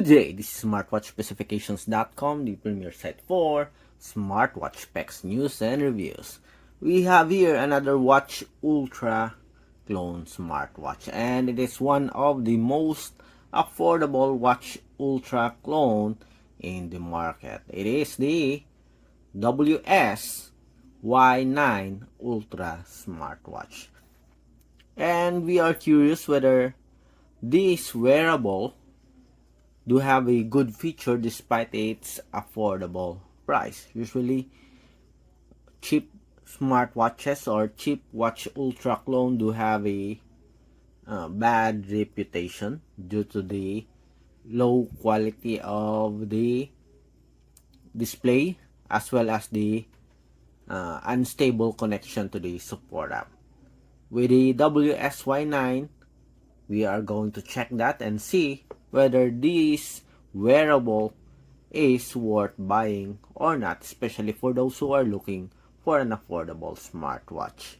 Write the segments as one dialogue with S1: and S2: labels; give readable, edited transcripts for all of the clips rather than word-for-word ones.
S1: Good day, this is smartwatchspecifications.com, the premier site for smartwatch specs, news, and reviews. We have here another Watch Ultra clone smartwatch, and it is one of the most affordable Watch Ultra clone in the market. It is the WS Y9 Ultra Smartwatch. And we are curious whether this wearable do have a good feature despite its affordable price. Usually, cheap smartwatches or cheap Watch Ultra clone do have a bad reputation due to the low quality of the display as well as the unstable connection to the support app. With the WS Y9, we are going to check that and see whether this wearable is worth buying or not, especially for those who are looking for an affordable smartwatch.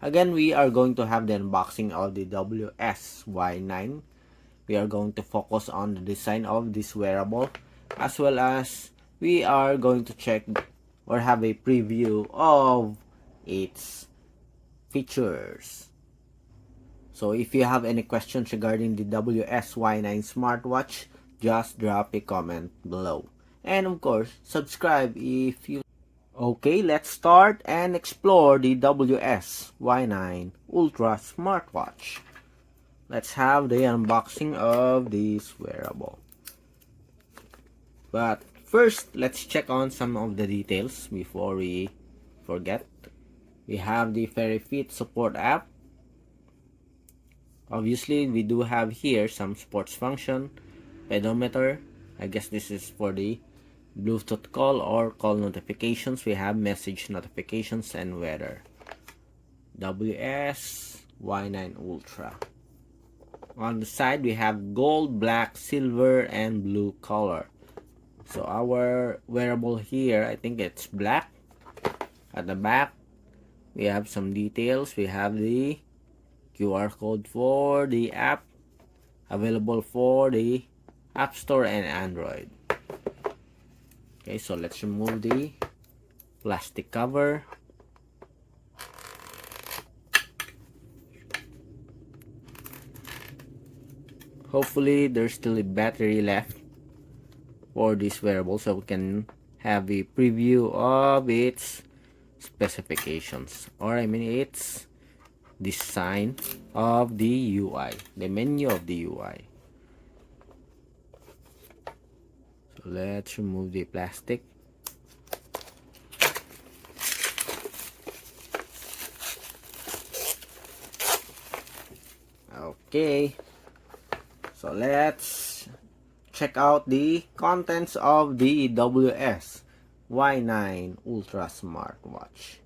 S1: Again, we are going to have the unboxing of the WS Y9. We are going to focus on the design of this wearable, as well as we are going to check or have a preview of its features. So if you have any questions regarding the WS Y9 smartwatch, just drop a comment below. And of course, subscribe if you... Okay, let's start and explore the WS Y9 Ultra Smartwatch. Let's have the unboxing of this wearable. But first, let's check on some of the details before we forget. We have the Fit Support App. Obviously, we do have here some sports function, pedometer. I guess this is for the Bluetooth call or call notifications. We have message notifications and weather. WS Y9 Ultra. On the side, we have gold, black, silver, and blue color. So our wearable here, I think it's black. At the back, we have some details. We have the QR code for the app, available for the App Store and Android. Okay, so let's remove the plastic cover. Hopefully there's still a battery left for this wearable, so we can have a preview of its specifications, or I mean its design of the UI, the menu of the UI. So let's remove the plastic. Okay, so let's check out the contents of the WS Y9 Ultra Smartwatch.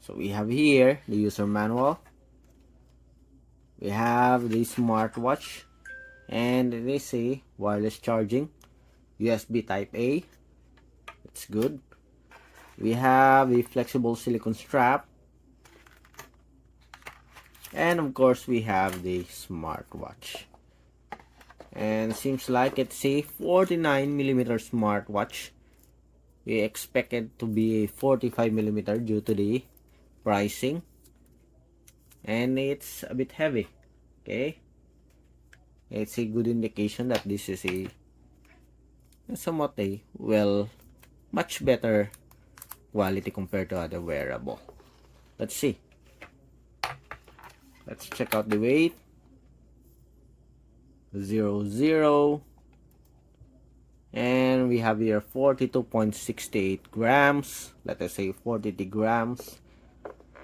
S1: So we have here the user manual. We have the smartwatch, and it is a wireless charging, USB Type A. It's good. We have a flexible silicone strap, and of course we have the smartwatch. And seems like it's a 49mm smartwatch. We expect it to be a 45mm due to the pricing, and it's a bit heavy. Okay, it's a good indication that this is a somewhat a much better quality compared to other wearable. Let's see. Let's check out the weight. 00, and we have here 42.68 grams. Let us say 43 grams.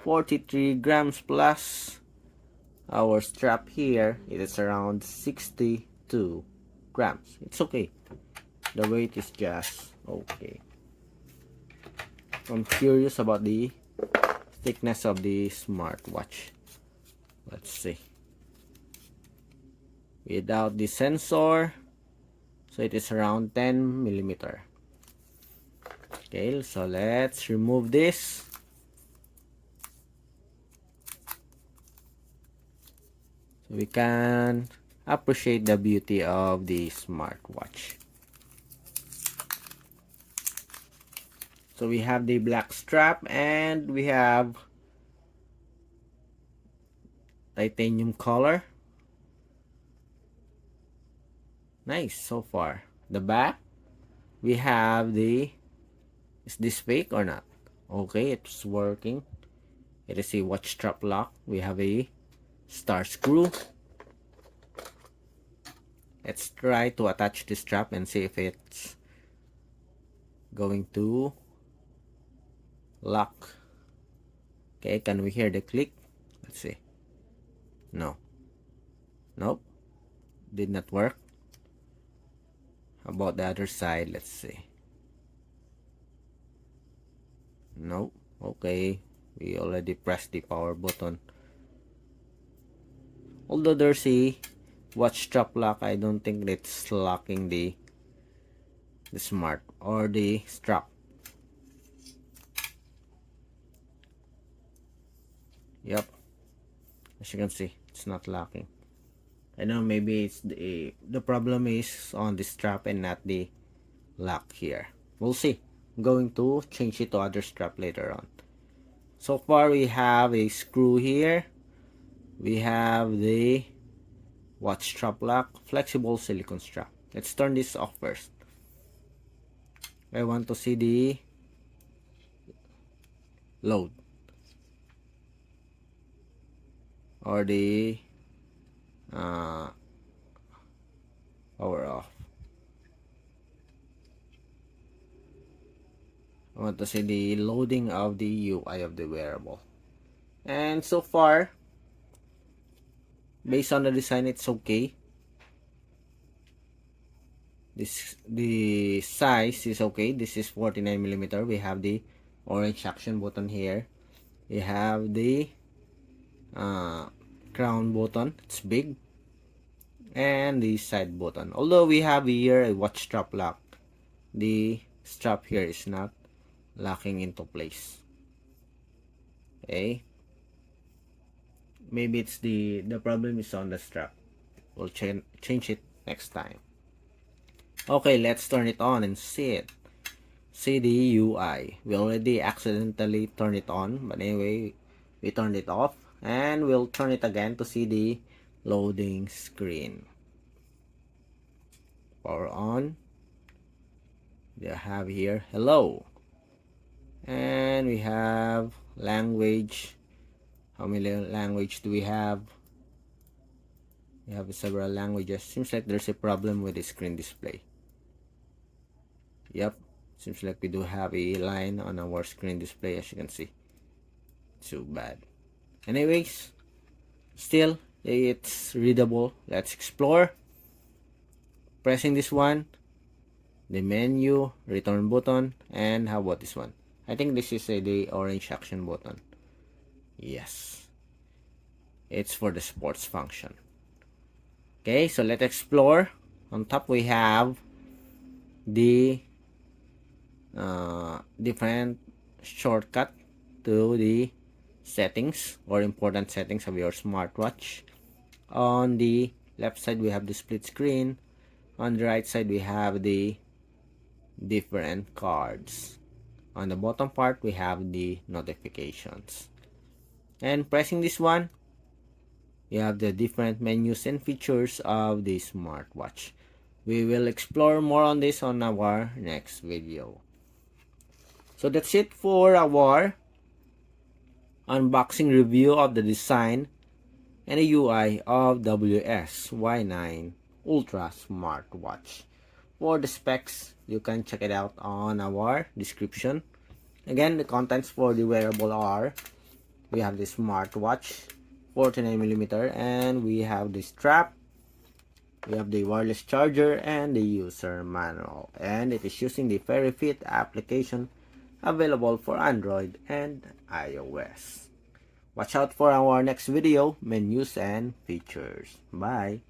S1: 43 grams plus our strap here. It is around 62 grams. It's okay. The weight is just okay. I'm curious about the thickness of the smartwatch. Let's see. Without the sensor, so it is around 10mm. Okay, so let's remove this. we can appreciate the beauty of the smartwatch. So we have the black strap and we have titanium color. Nice so far. The back, we have the, is this fake or not? Okay, it's working. It is a watch strap lock. We have a star screw. Let's try to attach this strap and see if it's going to lock. Okay, can we hear the click? Let's see. No. Nope. Did not work. How about the other side? Let's see. Nope. Okay. We already pressed the power button. Although there's a watch strap lock, I don't think it's locking the smart or the strap. Yep. As you can see, it's not locking. I know maybe it's the problem is on the strap and not the lock here. We'll see. I'm going to change it to other strap later on. So far we have a screw here. We have the watch strap lock, flexible silicone strap. Let's turn this off first. I want to see the load or the power off. I want to see the loading of the UI of the wearable. And so far, based on the design, it's okay. The size is okay. This is 49mm. We have the orange action button here. We have the crown button. It's big. And the side button. Although we have here a watch strap lock, the strap here is not locking into place. Okay. Maybe it's the problem is on the strap. We'll change it next time. Okay, let's turn it on and see it. See the UI. We already accidentally turned it on, but anyway, we turned it off. And we'll turn it again to see the loading screen. Power on. We have here hello. And we have language. How many language do we have? We have several languages. Seems like there's a problem with the screen display. Yep, seems like we do have a line on our screen display, as you can see. Too bad. Anyways, still it's readable. Let's explore. Pressing this one, the menu, return button, and how about this one? I think this is the orange action button. Yes, it's for the sports function. Okay, so let's explore. On top we have the different shortcut to the settings or important settings of your smartwatch. On the left side we have the split screen. On the right side we have the different cards. On the bottom part we have the notifications. And pressing this one, you have the different menus and features of the smartwatch. We will explore more on this on our next video. So that's it for our unboxing review of the design and the UI of WS Y9 Ultra Smartwatch. For the specs, you can check it out on our description. Again, the contents for the wearable are, we have the smartwatch, 49mm, and we have the strap, we have the wireless charger, and the user manual. And it is using the FairyFit application available for Android and iOS. Watch out for our next video, menus and features. Bye!